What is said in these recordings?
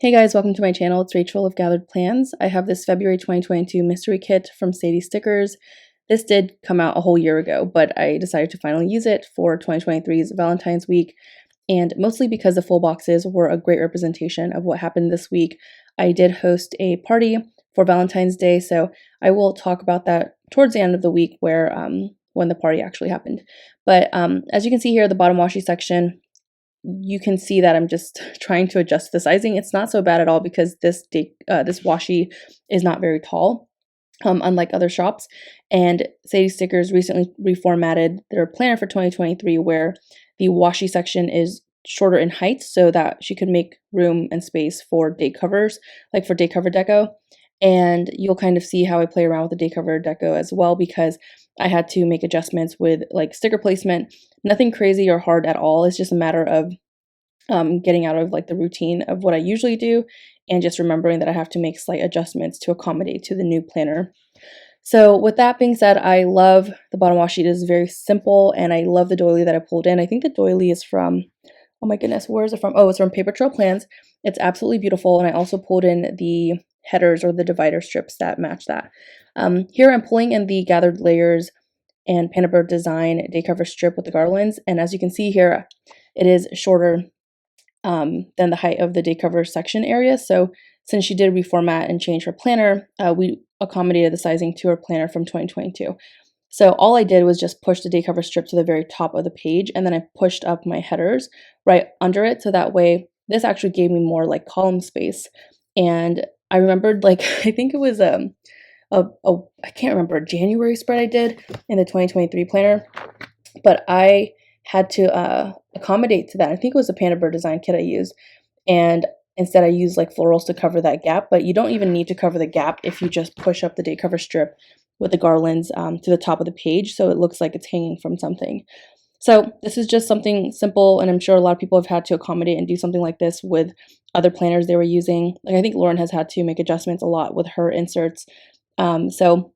Hey guys, welcome to my channel. It's Rachel of GatheredPlans. I have this February 2022 mystery kit from sadiesstickers. This did come out a whole year ago, but I decided to finally use it for 2023's Valentine's week, and mostly because the full boxes were a great representation of what happened this week. I did host a party for Valentine's Day, so I will talk about that towards the end of the week when the party actually happened. But as you can see here, the bottom washi section, you can see that I'm just trying to adjust the sizing. It's not so bad at all because this washi is not very tall, unlike other shops. And sadiesstickers recently reformatted their planner for 2023 where the washi section is shorter in height so that she could make room and space for date covers, like for date cover deco. And you'll kind of see how I play around with the date cover deco as well, because I had to make adjustments with like sticker placement. Nothing crazy or hard at all. It's just a matter of getting out of like the routine of what I usually do and just remembering that I have to make slight adjustments to accommodate to the new planner. So with that being said, I love the bottom washi. It is very simple, and I love the doily that I pulled in. I think the doily is from, oh my goodness, where is it from? Oh, it's from Paper Trail Plans. It's absolutely beautiful, and I also pulled in the headers or the divider strips that match that. Here I'm pulling in the Gathered Layers and Panda Bird Design day cover strip with the garlands, and as you can see here, it is shorter than the height of the day cover section area. So since she did reformat and change her planner, we accommodated the sizing to her planner from 2022. So all I did was just push the day cover strip to the very top of the page, and then I pushed up my headers right under it, so that way this actually gave me more like column space. And I remembered, like, I think it was I can't remember, a January spread I did in the 2023 planner, but I had to accommodate to that. I think it was a Panda Bird Design kit I used, and instead I used like florals to cover that gap, but you don't even need to cover the gap if you just push up the day cover strip with the garlands to the top of the page, so it looks like it's hanging from something. So this is just something simple, and I'm sure a lot of people have had to accommodate and do something like this with other planners they were using. Like, I think Lauren has had to make adjustments a lot with her inserts. So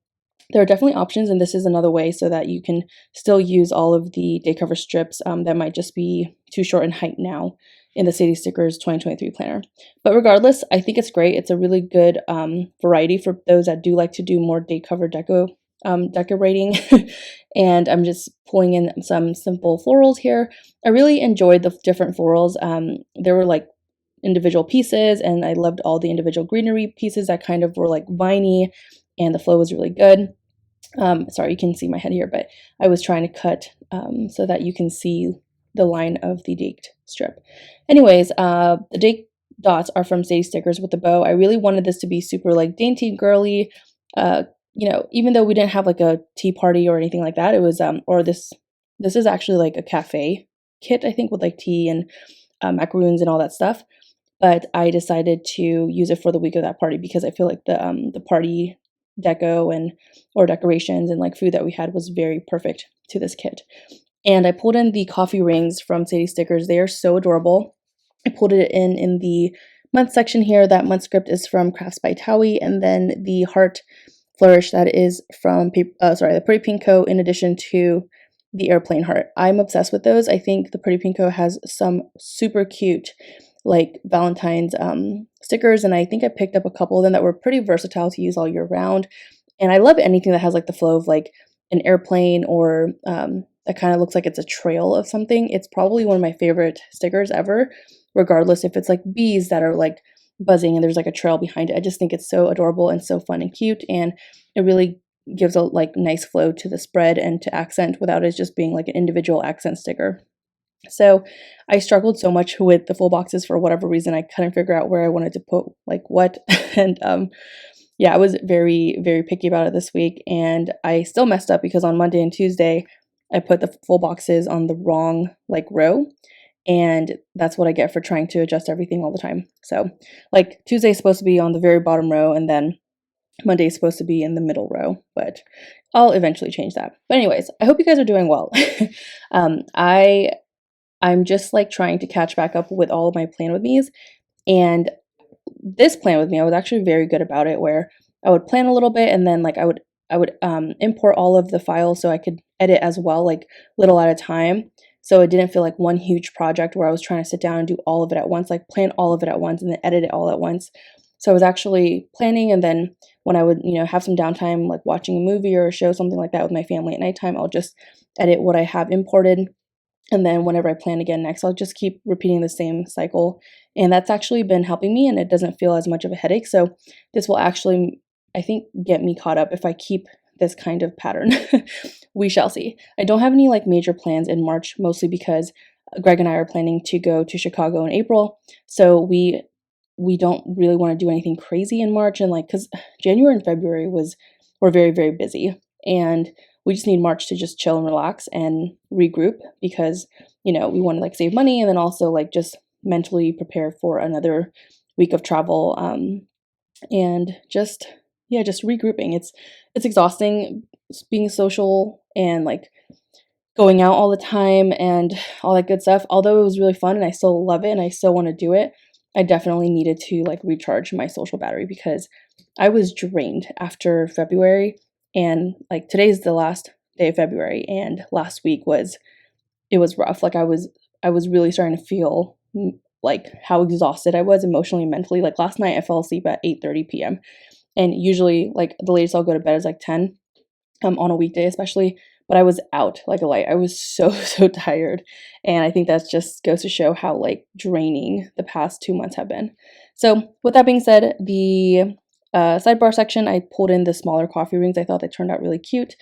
there are definitely options, and this is another way so that you can still use all of the day cover strips that might just be too short in height now in the sadiesstickers 2023 planner. But regardless, I think it's great. It's a really good variety for those that do like to do more day cover decorating. And I'm just pulling in some simple florals here. I really enjoyed the different florals. There were like individual pieces, and I loved all the individual greenery pieces that kind of were like viney, and the flow was really good. Sorry, you can see my head here, but I was trying to cut so that you can see the line of the date strip. Anyways, the date dots are from sadiesstickers with the bow. I really wanted this to be super like dainty, girly. You know, even though we didn't have like a tea party or anything like that, it was this is actually like a cafe kit, I think, with like tea and macaroons and all that stuff. But I decided to use it for the week of that party because I feel like the party deco or decorations and like food that we had was very perfect to this kit. And I pulled in the coffee rings from sadiesstickers. They are so adorable. I pulled it in the month section here. That month script is from Crafts by Towie, and then the heart flourish, that is from the Pretty Pinko, in addition to the airplane heart. I'm obsessed with those. I think the Pretty Pinko has some super cute like Valentine's stickers, and I think I picked up a couple of them that were pretty versatile to use all year round. And I love anything that has like the flow of like an airplane or that kind of looks like it's a trail of something. It's probably one of my favorite stickers ever, regardless if it's like bees that are like buzzing and there's like a trail behind it. I just think it's so adorable and so fun and cute, and it really gives a like nice flow to the spread and to accent without it just being like an individual accent sticker. So I struggled so much with the full boxes for whatever reason. I couldn't figure out where I wanted to put like what. And yeah, I was very, very picky about it this week, and I still messed up because on Monday and Tuesday I put the full boxes on the wrong like row, and that's what I get for trying to adjust everything all the time. So like Tuesday is supposed to be on the very bottom row, and then Monday is supposed to be in the middle row, but I'll eventually change that. But anyways, I hope you guys are doing well. I'm just like trying to catch back up with all of my plan with me's, and this plan with me, I was actually very good about it, where I would plan a little bit, and then like I would import all of the files so I could edit as well, like little at a time. So it didn't feel like one huge project where I was trying to sit down and do all of it at once, like plan all of it at once and then edit it all at once. So I was actually planning, and then when I would, have some downtime, like watching a movie or a show, something like that with my family at nighttime, I'll just edit what I have imported. And then whenever I plan again next, I'll just keep repeating the same cycle. And that's actually been helping me, and it doesn't feel as much of a headache. So this will actually, I think, get me caught up if I keep this kind of pattern. We shall see. I don't have any like major plans in March, mostly because Greg and I are planning to go to Chicago in April. So we don't really want to do anything crazy in March, and like because January and February were very, very busy, and we just need March to just chill and relax and regroup because we want to like save money and then also like just mentally prepare for another week of travel, and just regrouping. It's exhausting being social and like going out all the time and all that good stuff. Although it was really fun and I still love it and I still want to do it, I definitely needed to like recharge my social battery because I was drained after February, and like today's the last day of February, and last week was rough. Like I was really starting to feel like how exhausted I was emotionally and mentally. Like last night I fell asleep at 8:30 p.m. and usually like the latest I'll go to bed is like 10 on a weekday especially, but I was out like a light. I was so so tired, and I think that just goes to show how like draining the past 2 months have been. So with that being said, the sidebar section, I pulled in the smaller coffee rings. I thought they turned out really cute.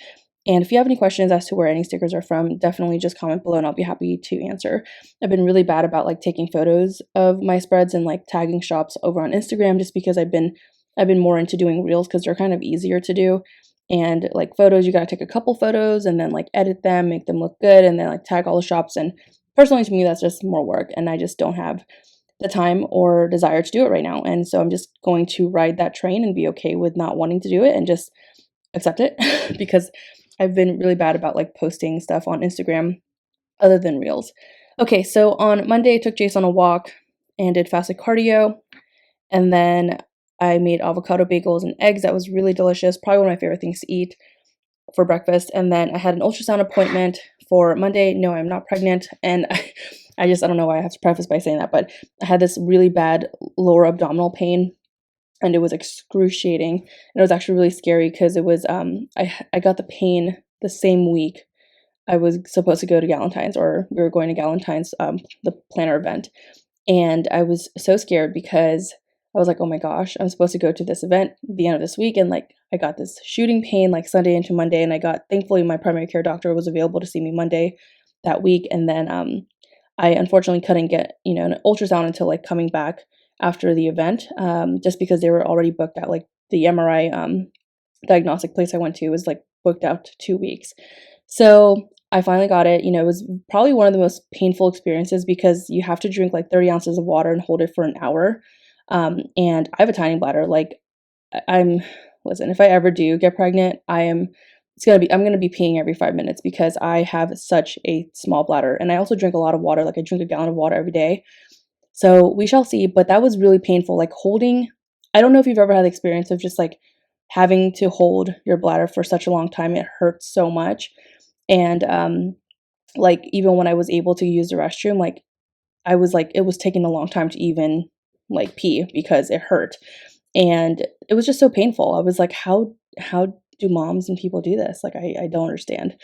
And if you have any questions as to where any stickers are from, definitely just comment below and I'll be happy to answer. I've been really bad about like taking photos of my spreads and like tagging shops over on Instagram just because I've been more into doing reels because they're kind of easier to do. And like photos, you gotta take a couple photos and then like edit them, make them look good, and then like tag all the shops. And personally to me, that's just more work, and I just don't have the time or desire to do it right now. And so I'm just going to ride that train and be okay with not wanting to do it and just accept it because I've been really bad about like posting stuff on Instagram other than reels. Okay, so on Monday I took Jace on a walk and did fasted cardio, and then I made avocado bagels and eggs. That was really delicious, probably one of my favorite things to eat for breakfast. And then I had an ultrasound appointment for Monday. No, I'm not pregnant, and I don't know why I have to preface by saying that, but I had this really bad lower abdominal pain, and it was excruciating, and it was actually really scary because it was I got the pain the same week I was supposed to go to Valentine's, or we were going to Valentine's, the planner event, and I was so scared because I was like, oh my gosh, I'm supposed to go to this event at the end of this week, and like I got this shooting pain like Sunday into Monday, and thankfully my primary care doctor was available to see me Monday that week, and then I unfortunately couldn't get an ultrasound until like coming back after the event, just because they were already booked out. Like the MRI diagnostic place I went to was like booked out 2 weeks. So I finally got it. It was probably one of the most painful experiences because you have to drink like 30 ounces of water and hold it for an hour. And I have a tiny bladder. Like listen, if I ever do get pregnant, I'm going to be peeing every 5 minutes because I have such a small bladder. And I also drink a lot of water. Like I drink a gallon of water every day. So we shall see. But that was really painful. Like I don't know if you've ever had the experience of just like having to hold your bladder for such a long time. It hurts so much. And like even when I was able to use the restroom, like I was like, it was taking a long time to even like pee because it hurt. And it was just so painful. I was like, how do moms and people do this? Like, I don't understand.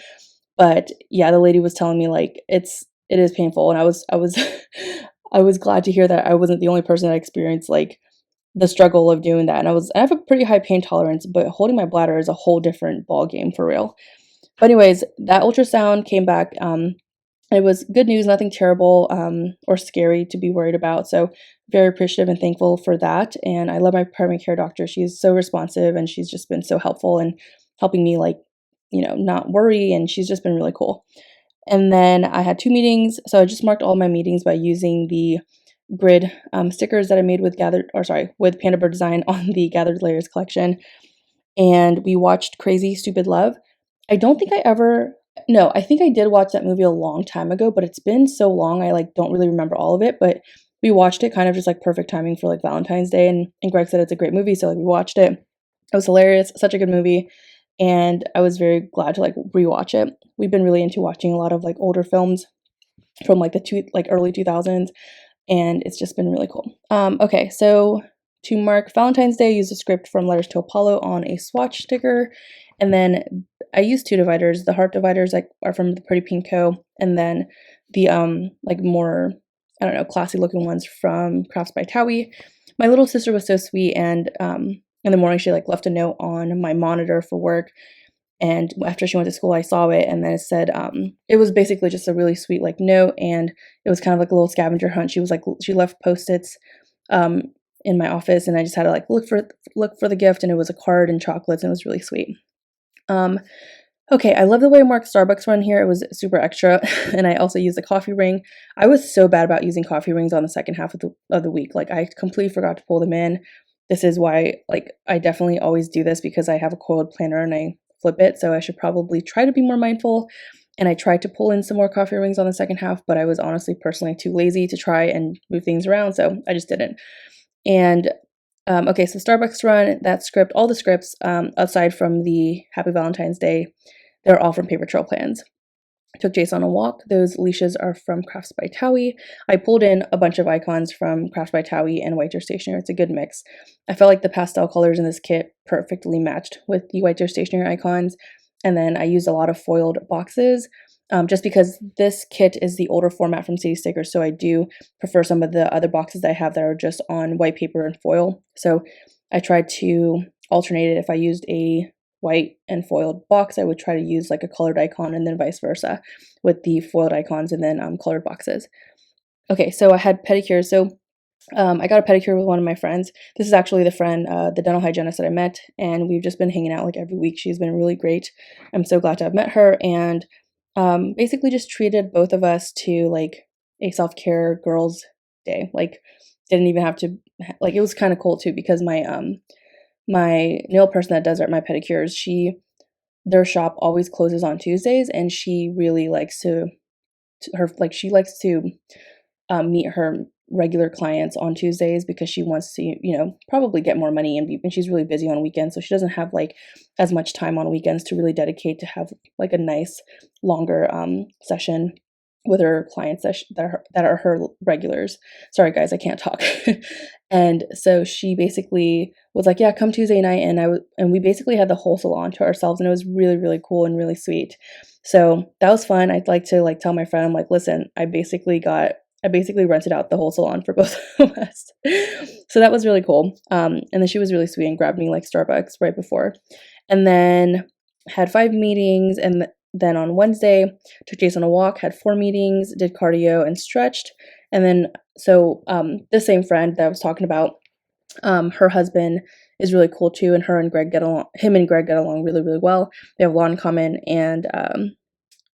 But yeah, the lady was telling me like, it is painful. And I was, I was glad to hear that I wasn't the only person that experienced like the struggle of doing that. And I have a pretty high pain tolerance, but holding my bladder is a whole different ball game for real. But anyways, that ultrasound came back. It was good news, nothing terrible or scary to be worried about. So very appreciative and thankful for that. And I love my primary care doctor. She's so responsive and she's just been so helpful in helping me like, not worry. And she's just been really cool. And then I had 2 meetings. So I just marked all my meetings by using the grid stickers that I made with with Panda Bird Design on the Gathered Layers collection. And we watched Crazy Stupid Love. I think I did watch that movie a long time ago, but it's been so long I like don't really remember all of it. But we watched it kind of just like perfect timing for like Valentine's Day, and Greg said it's a great movie, so like we watched it. It was hilarious, such a good movie, and I was very glad to like rewatch it. We've been really into watching a lot of like older films from like early 2000s, and it's just been really cool. Okay, so to mark Valentine's Day, I used a script from Letters to Apollo on a swatch sticker, and then I used two dividers. The heart dividers are from the Pretty Pink Co, and then the like more, I don't know, classy looking ones from Crafts by Towie. My little sister was so sweet, and in the morning she like left a note on my monitor for work, and after she went to school I saw it, and then it said it was basically just a really sweet like note, and it was kind of like a little scavenger hunt. She left post-its in my office, and I just had to like look for the gift, and it was a card and chocolates, and it was really sweet. Okay, I love the way Mark Starbucks run here. It was super extra, and I also used a coffee ring. I was so bad about using coffee rings on the second half of the week. Like, I completely forgot to pull them in. This is why, like, I definitely always do this because I have a coiled planner and I flip it, so I should probably try to be more mindful. And I tried to pull in some more coffee rings on the second half, but I was honestly personally too lazy to try and move things around, so I just didn't. And okay, so Starbucks run, that script, all the scripts, aside from the Happy Valentine's Day, they're all from Paper Trail Plans. I took Jace on a walk. Those leashes are from Crafts by Towie. I pulled in a bunch of icons from Crafts by Towie and White Deer Stationery. It's a good mix. I felt like the pastel colors in this kit perfectly matched with the White Deer Stationery icons. And then I used a lot of foiled boxes, just because this kit is the older format from Sadiesstickers, so I do prefer some of the other boxes that I have that are just on white paper and foil. So I tried to alternate it. If I used a white and foiled box, I would try to use like a colored icon, and then vice versa with the foiled icons and then colored boxes. Okay, so I had pedicures. So I got a pedicure with one of my friends. This is actually the friend, the dental hygienist that I met, and we've just been hanging out like every week. She's been really great. I'm so glad to have met her, and basically just treated both of us to like a self-care girls day. Like, didn't even have to, like, it was kind of cool too, because my nail person that does my pedicures, their shop always closes on Tuesdays, and she really likes she likes to meet her regular clients on Tuesdays because she wants to, probably get more money, and she's really busy on weekends, so she doesn't have like as much time on weekends to really dedicate to have like a nice longer session with her clients that are her regulars. Sorry guys, I can't talk. And so she basically was like, yeah, come Tuesday night, and we basically had the whole salon to ourselves, and it was really, really cool and really sweet. So that was fun. I'd like to like tell my friend, I'm like, listen, I basically rented out the whole salon for both of us. So that was really cool. And then she was really sweet and grabbed me like Starbucks right before. And then had 5 meetings, and then on Wednesday, took Jason on a walk, had 4 meetings, did cardio and stretched. And then, so the same friend that I was talking about, her husband is really cool too, and him and Greg get along really, really well. They have a lot in common, and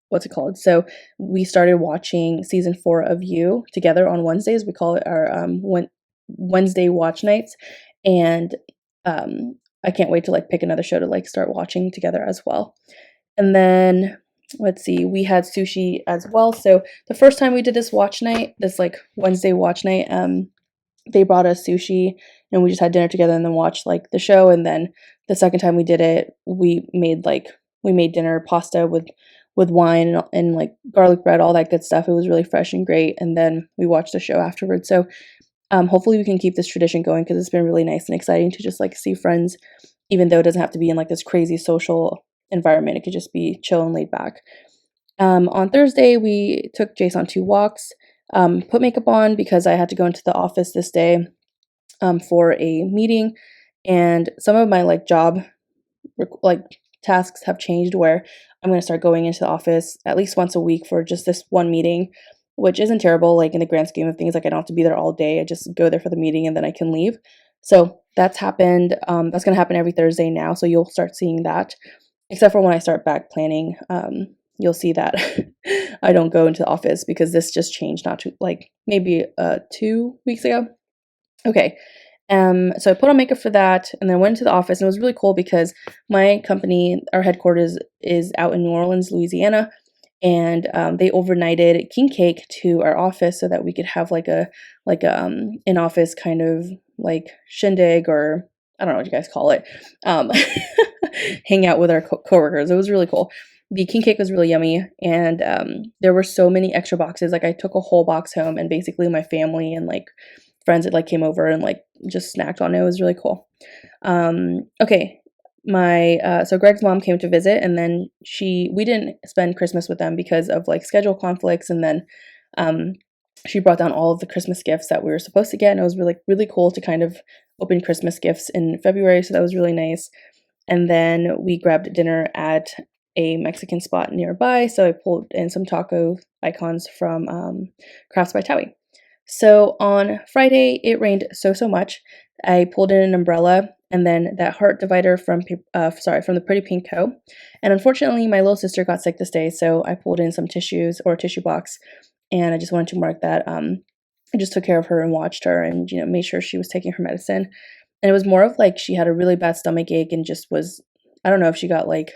what's it called? So we started watching season 4 of You together on Wednesdays. We call it our Wednesday watch nights, and I can't wait to like pick another show to like start watching together as well. And then let's see, we had sushi as well. So the first time we did this watch night, this like Wednesday watch night, they brought us sushi, and we just had dinner together and then watched like the show. And then the second time we did it, we made dinner, pasta with wine and like garlic bread, all that good stuff. It was really fresh and great. And then we watched the show afterwards. So hopefully we can keep this tradition going, because it's been really nice and exciting to just like see friends, even though it doesn't have to be in like this crazy social environment. It could just be chill and laid back. On Thursday, we took Jace on 2 walks, put makeup on because I had to go into the office this day for a meeting, and some of my like job tasks have changed, where I'm going to start going into the office at least once a week for just this one meeting, which isn't terrible, like in the grand scheme of things. Like, I don't have to be there all day. I just go there for the meeting and then I can leave. So that's happened. That's going to happen every Thursday now. So you'll start seeing that, except for when I start back planning. You'll see that I don't go into the office because this just changed maybe 2 weeks ago. Okay. So I put on makeup for that, and then went to the office, and it was really cool because my company, our headquarters is out in New Orleans, Louisiana, and they overnighted king cake to our office so that we could have like an office kind of like shindig, or I don't know what you guys call it, hang out with our coworkers. It was really cool. the king cake was really yummy, and there were so many extra boxes. Like, I took a whole box home, and basically my family and like friends that like came over and like just snacked on it. It was really cool. Okay, so Greg's mom came to visit, and then we didn't spend Christmas with them because of like schedule conflicts, and then she brought down all of the Christmas gifts that we were supposed to get, and it was really cool to kind of open Christmas gifts in February, so that was really nice. And then we grabbed dinner at a Mexican spot nearby, so I pulled in some taco icons from Crafts by Towie. So on Friday, it rained so much. I pulled in an umbrella and then that heart divider from the Pretty Pink Co. And unfortunately, my little sister got sick this day, so I pulled in some tissues or a tissue box, and I just wanted to mark that. I just took care of her and watched her, and made sure she was taking her medicine. And it was more of like she had a really bad stomach ache and just was, I don't know if she got like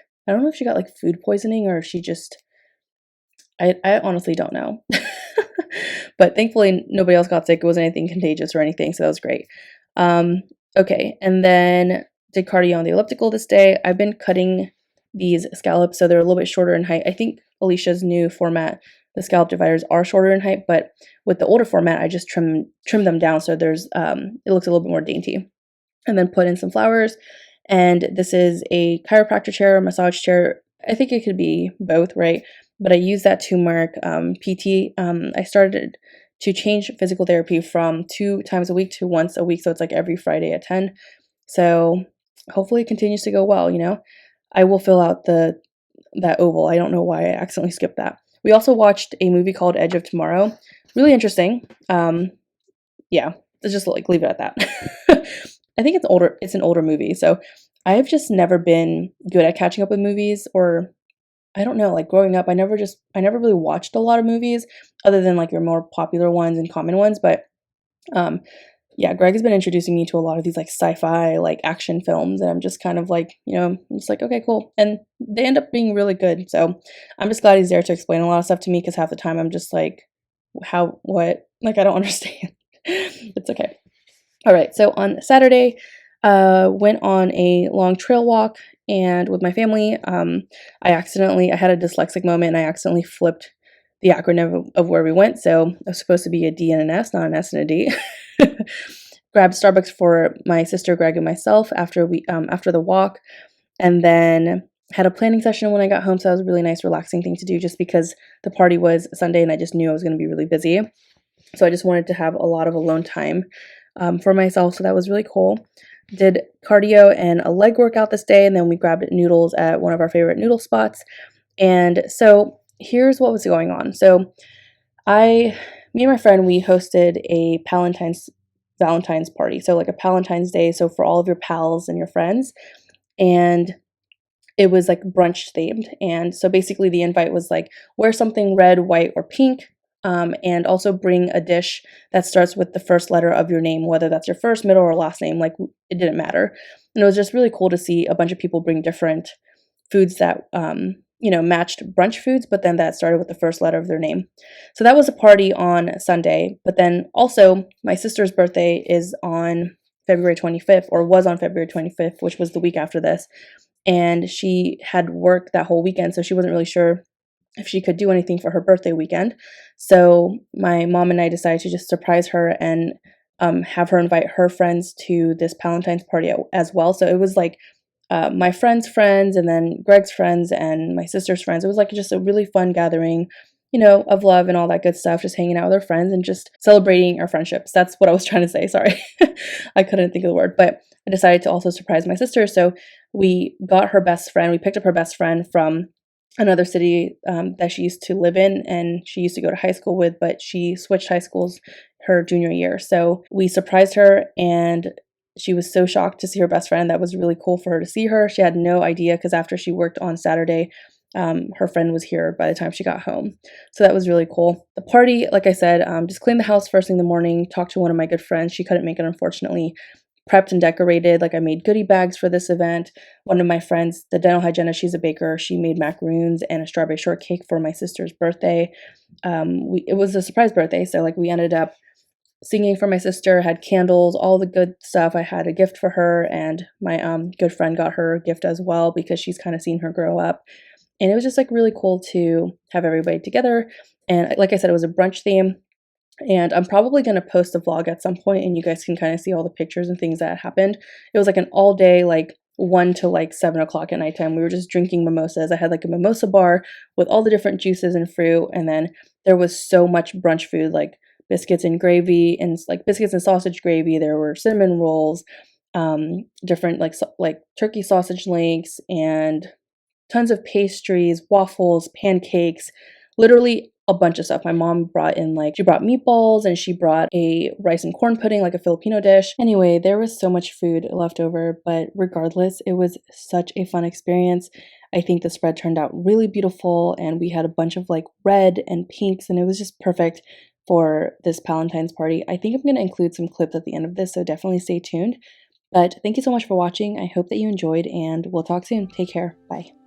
food poisoning, or if she just, I honestly don't know. But thankfully nobody else got sick. It wasn't anything contagious or anything, so that was great. Okay, and then did cardio on the elliptical this day. I've been cutting these scallops so they're a little bit shorter in height. I think Alicia's new format, the scallop dividers are shorter in height, but with the older format, I just trim them down so there's it looks a little bit more dainty. And then put in some flowers. And this is a chiropractor chair, massage chair. I think it could be both, right? But I use that to mark PT. I started to change physical therapy from 2 times a week to once a week, so it's like every Friday at 10. So hopefully it continues to go well. I will fill out that oval. I don't know why I accidentally skipped that. We also watched a movie called Edge of Tomorrow. Really interesting. Yeah, let's just like leave it at that. I think it's an older movie, so I've just never been good at catching up with movies, or I don't know, like growing up, I never really watched a lot of movies other than like your more popular ones and common ones. But yeah, Greg has been introducing me to a lot of these like sci-fi, like action films, and I'm just kind of like, I'm just like, okay, cool. And they end up being really good. So I'm just glad he's there to explain a lot of stuff to me, because half the time I'm just like, what? Like, I don't understand. It's okay. All right, so on Saturday, went on a long trail walk, and with my family, I had a dyslexic moment, and I accidentally flipped the acronym of where we went. So it was supposed to be a D and an S, not an S and a D. Grabbed Starbucks for my sister, Greg, and myself after the walk, and then had a planning session when I got home. So that was a really nice, relaxing thing to do, just because the party was Sunday, and I just knew I was going to be really busy. So I just wanted to have a lot of alone time for myself. So that was really cool. Did cardio and a leg workout this day, and then we grabbed noodles at one of our favorite noodle spots. And so here's what was going on. So me and my friend, we hosted a Valentine's party. So like a Valentine's Day. So for all of your pals and your friends. And it was like brunch themed. And so basically the invite was like, wear something red, white, or pink. And also bring a dish that starts with the first letter of your name, whether that's your first, middle, or last name. Like, it didn't matter. And it was just really cool to see a bunch of people bring different foods that, matched brunch foods, but then that started with the first letter of their name. So that was a party on Sunday. But then also my sister's birthday is on February 25th, or was on February 25th, which was the week after this. And she had work that whole weekend, so she wasn't really sure if she could do anything for her birthday weekend. So my mom and I decided to just surprise her and have her invite her friends to this Valentine's party as well. So it was like my friends' friends, and then Greg's friends, and my sister's friends. It was like just a really fun gathering, of love and all that good stuff, just hanging out with our friends and just celebrating our friendships. That's what I was trying to say. Sorry. I couldn't think of the word, but I decided to also surprise my sister. So we got her best friend. We picked up her best friend from another city that she used to live in, and she used to go to high school with, but she switched high schools her junior year. So we surprised her, and she was so shocked to see her best friend. That was really cool for her to see her. She had no idea, because after she worked on Saturday, her friend was here by the time she got home. So that was really cool. The party, like I said, just cleaned the house first thing in the morning, talked to one of my good friends. She couldn't make it, unfortunately. Prepped and decorated. Like, I made goodie bags for this event. One of my friends, the dental hygienist, she's a baker. She made macaroons and a strawberry shortcake for my sister's birthday. It was a surprise birthday, so like we ended up singing for my sister, had candles, all the good stuff. I had a gift for her, and my good friend got her a gift as well, because she's kind of seen her grow up. And it was just like really cool to have everybody together. And like I said, it was a brunch theme. And I'm probably going to post a vlog at some point and you guys can kind of see all the pictures and things that happened. It was like an all day, like 1 to like 7 o'clock at nighttime. We were just drinking mimosas. I had like a mimosa bar with all the different juices and fruit. And then there was so much brunch food, like biscuits and gravy and like biscuits and sausage gravy. There were cinnamon rolls, different like turkey sausage links and tons of pastries, waffles, pancakes, literally a bunch of stuff. My mom brought in she brought meatballs and she brought a rice and corn pudding, like a Filipino dish. Anyway, there was so much food left over, but regardless, it was such a fun experience. I think the spread turned out really beautiful and we had a bunch of like red and pinks and it was just perfect for this Palentine's party. I think I'm going to include some clips at the end of this, so definitely stay tuned. But thank you so much for watching. I hope that you enjoyed and we'll talk soon. Take care. Bye.